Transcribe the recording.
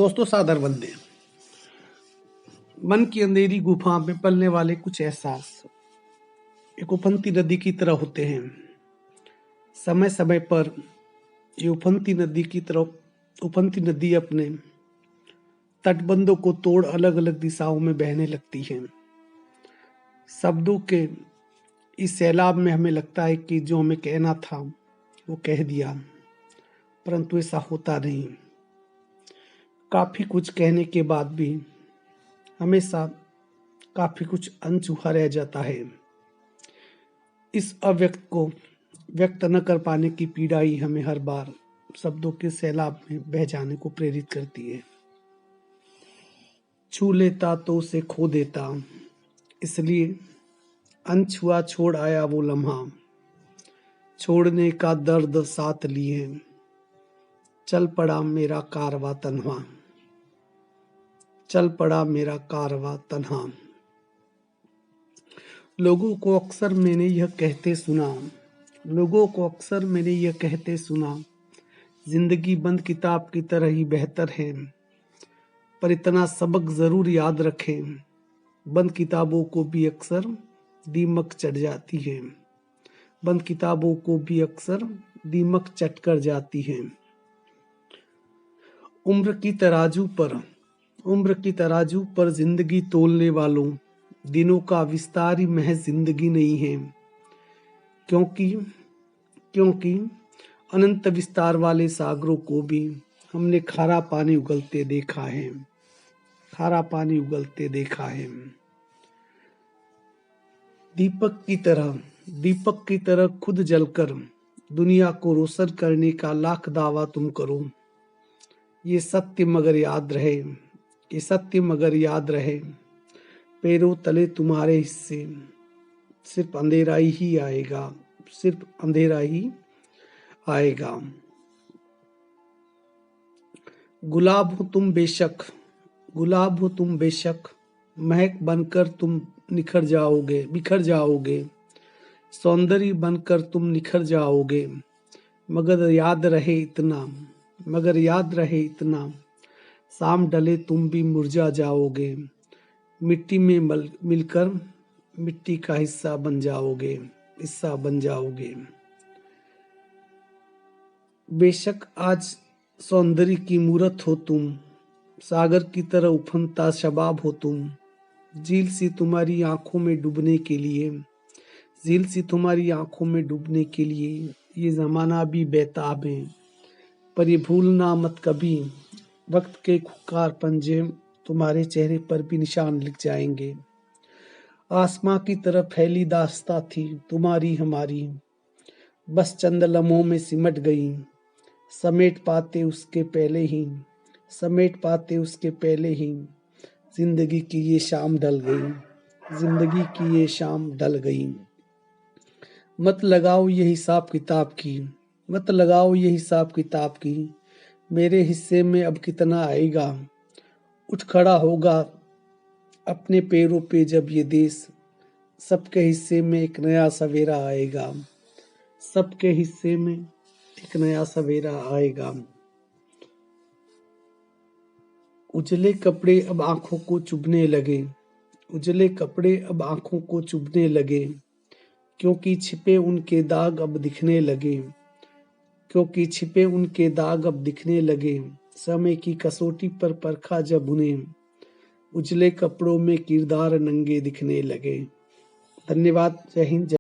दोस्तों सादर वंदे। मन की अंधेरी गुफा में पलने वाले कुछ एहसास एक उफनती नदी की तरह होते हैं। समय समय पर ये उफनती नदी अपने तटबंधों को तोड़ अलग अलग दिशाओं में बहने लगती है। शब्दों के इस सैलाब में हमें लगता है कि जो हमें कहना था वो कह दिया, परंतु ऐसा होता नहीं। काफी कुछ कहने के बाद भी हमेशा काफी कुछ अनछुआ रह जाता है। इस अव्यक्त को व्यक्त न कर पाने की पीड़ा ही हमें हर बार शब्दों के सैलाब में बह जाने को प्रेरित करती है। छू लेता तो उसे खो देता, इसलिए अनछुआ छोड़ आया वो लम्हा। छोड़ने का दर्द साथ लिए चल पड़ा मेरा कारवां तन्हा। चल पड़ा मेरा कारवां तन्हा। लोगों को अक्सर मैंने यह कहते सुना, जिंदगी बंद किताब की तरह ही बेहतर है, पर इतना सबक जरूर याद रखें, बंद किताबों को भी अक्सर दीमक चढ़ जाती है। बंद किताबों को भी अक्सर दीमक चट कर जाती है। उम्र की तराजू पर जिंदगी तोलने वालों, दिनों का विस्तार ही महज जिंदगी नहीं है, क्योंकि अनंत विस्तार वाले सागरों को भी हमने खारा पानी उगलते देखा है। दीपक की तरह खुद जलकर दुनिया को रोशन करने का लाख दावा तुम करो। ये सत्य मगर याद रहे, पैरों तले तुम्हारे हिस्से सिर्फ अंधेरा ही आएगा। गुलाब हो तुम बेशक, महक बनकर तुम बिखर जाओगे, सौंदर्य बनकर तुम निखर जाओगे, मगर याद रहे इतना, शाम ढले तुम भी मुरझा जाओगे, मिट्टी में मिलकर मिट्टी का हिस्सा बन जाओगे। बेशक आज सौंदर्य की मूरत हो तुम, सागर की तरह उफनता शबाब हो तुम, झील सी तुम्हारी आंखों में डूबने के लिए ये जमाना भी बेताब है, पर ये भूलना मत कभी, वक्त के खुकार पंजे तुम्हारे चेहरे पर भी निशान लिख जाएंगे। आसमां की तरफ फैली दास्तां थी तुम्हारी हमारी, बस चंद लम्हों में सिमट गई, समेट पाते उसके पहले ही जिंदगी की ये शाम ढल गई। मत लगाओ ये हिसाब किताब की, मेरे हिस्से में अब कितना आएगा। उठ खड़ा होगा अपने पैरों पे जब ये देश, सबके हिस्से में एक नया सवेरा आएगा। उजले कपड़े अब आंखों को चुभने लगे, क्योंकि छिपे उनके दाग अब दिखने लगे, समय की कसौटी पर परखा जब उन्हें, उजले कपड़ों में किरदार नंगे दिखने लगे। धन्यवाद। जय हिंद।